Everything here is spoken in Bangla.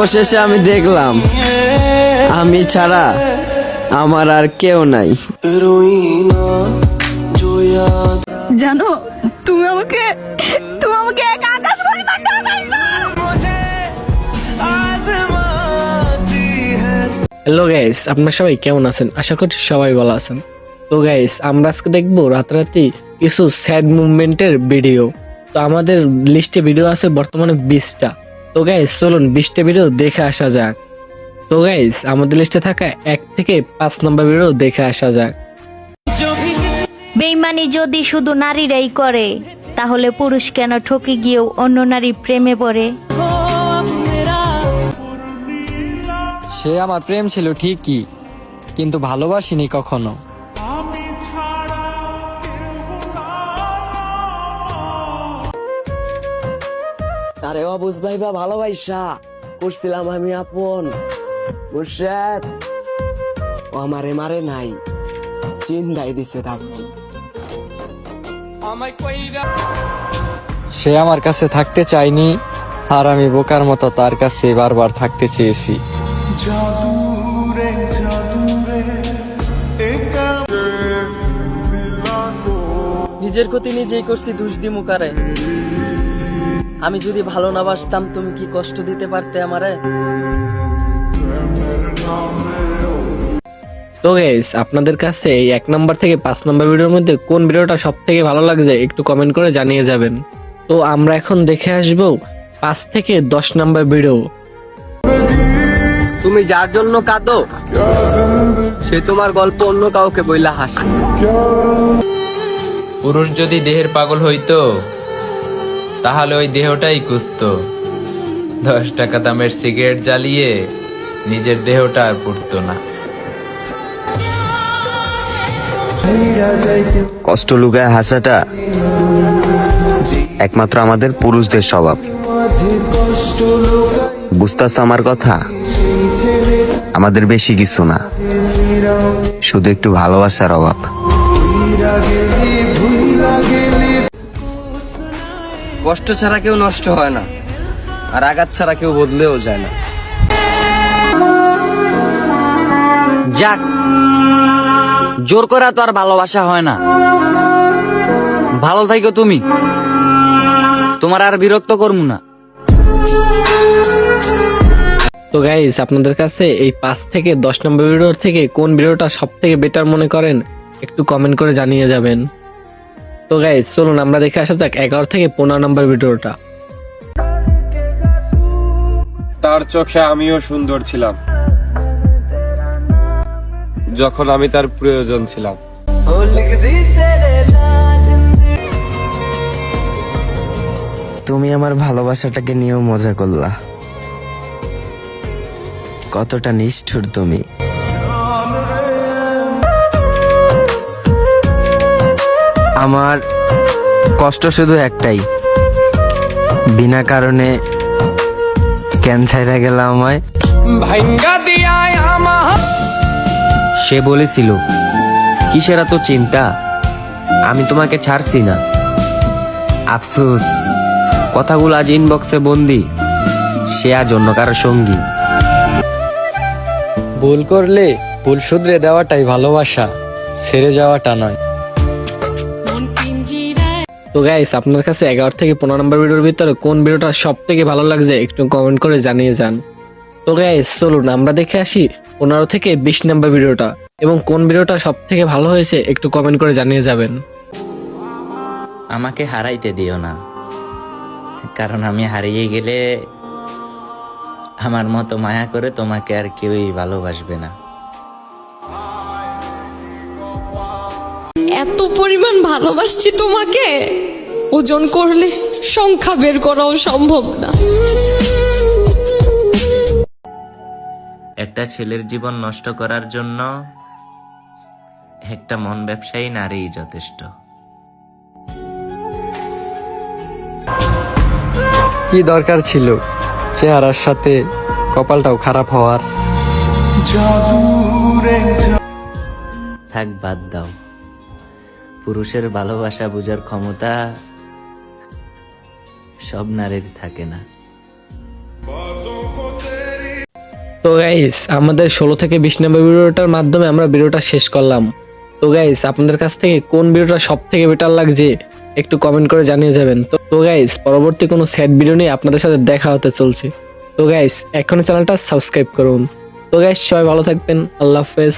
অবশেষে আমি দেখলাম আমি ছাড়া আমার আর কেউ নাই। জানো তুমি আমাকে এক আকাশ পরিমাণ ঠকাইছো। হ্যালো গাইস, আপনারা সবাই কেমন আছেন? আশা করি সবাই ভালো আছেন। তো গাইস, আমরা আজকে দেখবো রাতারাতি কিছু স্যাড মুভমেন্টের ভিডিও। তো আমাদের লিস্টে ভিডিও আছে বর্তমানে 20টা। তো গাইস চলুন 20টা ভিডিও দেখে আসা যাক। তো গাইস, আমাদের লিস্টে থাকা 1 থেকে 5 নম্বর ভিডিও দেখে আসা যাক। বেইমানি যদি শুধু নারীরাই করে, তাহলে পুরুষ কেন ঠকে গিয়েও অন্য নারী প্রেমে পড়ে? সে আমার প্রেম ছিল ঠিকই, কিন্তু ভালোবাসিনি কখনো। তারে অবুঝ ভাইবা ভালোবাসা করছিলাম আমি আপন। মুর্শেদ ও আমারে মারে নাই, চিন্তাই দিছে তাপন। সে আমার কাছে থাকতে চায়নি, আর আমি বোকার মতো তার কাছে বারবার থাকতে চেয়েছি। নিজের ক্ষতি নিজেই করছি, দোষ দি মুকারে। আমি যদি ভালো না বাসতাম তুমি কি কষ্ট দিতে পারতে আমারে? তো গাইস, আপনাদের কাছে এই 1 নম্বর থেকে 5 নম্বর ভিডিওর মধ্যে কোন ভিডিওটা সব থেকে ভালো লাগছে একটু কমেন্ট করে জানিয়ে যাবেন। তো আমরা এখন দেখে আসবো 5 থেকে 10 নম্বর ভিডিও। তুমি যার জন্য কাঁদো সে তোমার গল্প অন্য কাউকে বইলা হাসে। পুরুষ যদি দেহের পাগল হইতো, তাহলে ওই দেহটাই কুস্তো। 10 টাকা দামের সিগারেট জ্বালিয়ে নিজের দেহটা আর পুড়তো না। কষ্ট লুকায় হাসাটা একমাত্র আমাদের পুরুষদের স্বভাব। বুঝতাস তো আমার কথা? আমাদের বেশি কিছু না, শুধু একটু ভালোবাসার অভাব। কষ্ট ছাড়া কেউ নষ্ট হয় না, আর আঘাত ছাড়া কেউ বদলেও যায় না। যাক, জোর করা তো আর ভালোবাসা হয় না। ভালো থাকো তুমি, তোমার আর বিরক্ত করবো না। তো গাইস, আপনাদের কাছে এই 5 থেকে 10 নম্বর ভিডিওর থেকে কোন ভিডিওটা সব থেকে বেটার মনে করেন একটু কমেন্ট করে জানিয়ে যাবেন। তো গাইস চলুন আমরা দেখে আসা যাক 11 থেকে 15 নম্বর ভিডিওটা। তার চোখে আমিও সুন্দর ছিলাম যখন আমি তার প্রয়োজন ছিলাম। তুমি আমার ভালোবাসাটাকে নিয়েও মজা করলা, কতটা নিষ্ঠুর তুমি। আমার কষ্ট শুধু একটাই, বিনা কারণে ক্যান্সার গেল আমায়। সে বলেছিল, কিসের এত চিন্তা, আমি তোমাকে ছাড়ছি না। আফসোস, কথাগুলো আজ ইনবক্সে বন্দি, সে আজ অন্য কারো সঙ্গী। ভুল করলে ভুল শুধরে দেওয়াটাই ভালোবাসা, ছেড়ে যাওয়াটা নয়। তো গাইস, আপনার কাছে 11 থেকে 15 নম্বর ভিডিওর ভিতরে কোন ভিডিওটা সব থেকে ভালো লাগছে একটু কমেন্ট করে জানিয়ে যান। তো গাইস চলুন আমরা দেখে আসি 15 থেকে 20 নম্বর ভিডিওটা, এবং কোন ভিডিওটা সব থেকে ভালো হয়েছে একটু কমেন্ট করে জানিয়ে যাবেন। আমাকে হারাইতে দিও না, কারণ আমি হারিয়ে গেলে আমার মতো মায়া করে তোমাকে আর কেউই ভালোবাসবে না। এত পরিমাণ ভালোবাসছি তোমাকে, ওজন করলে সংখ্যা বের করাও সম্ভব না। একটা ছেলের জীবন নষ্ট করার জন্য একটা মন ব্যবসায়ী নারীই যথেষ্ট। কি দরকার ছিল চেহারার সাথে কপালটাও খারাপ হওয়ার? থাক, বাদ দাও। পুরুষের ভালোবাসা বোঝার ক্ষমতা সব নারীর থাকে না। তো গাইস আমাদের 16 থেকে 20 নম্বর ভিডিওটার মাধ্যমে আমরা ভিডিওটা শেষ করলাম। তো গাইস আপনাদের কাছ থেকে কোন ভিডিওটা সব থেকে বেটার লাগছে একটু কমেন্ট করে জানিয়ে যাবেন। তো গাইস পরবর্তী কোনো স্যাড ভিডিও নিয়ে আপনাদের সাথে দেখা হতে চলছে। তো গাইস এখনই চ্যানেলটা সাবস্ক্রাইব করুন। তো গাইস সবাই ভালো থাকবেন, আল্লাহ হাফেজ।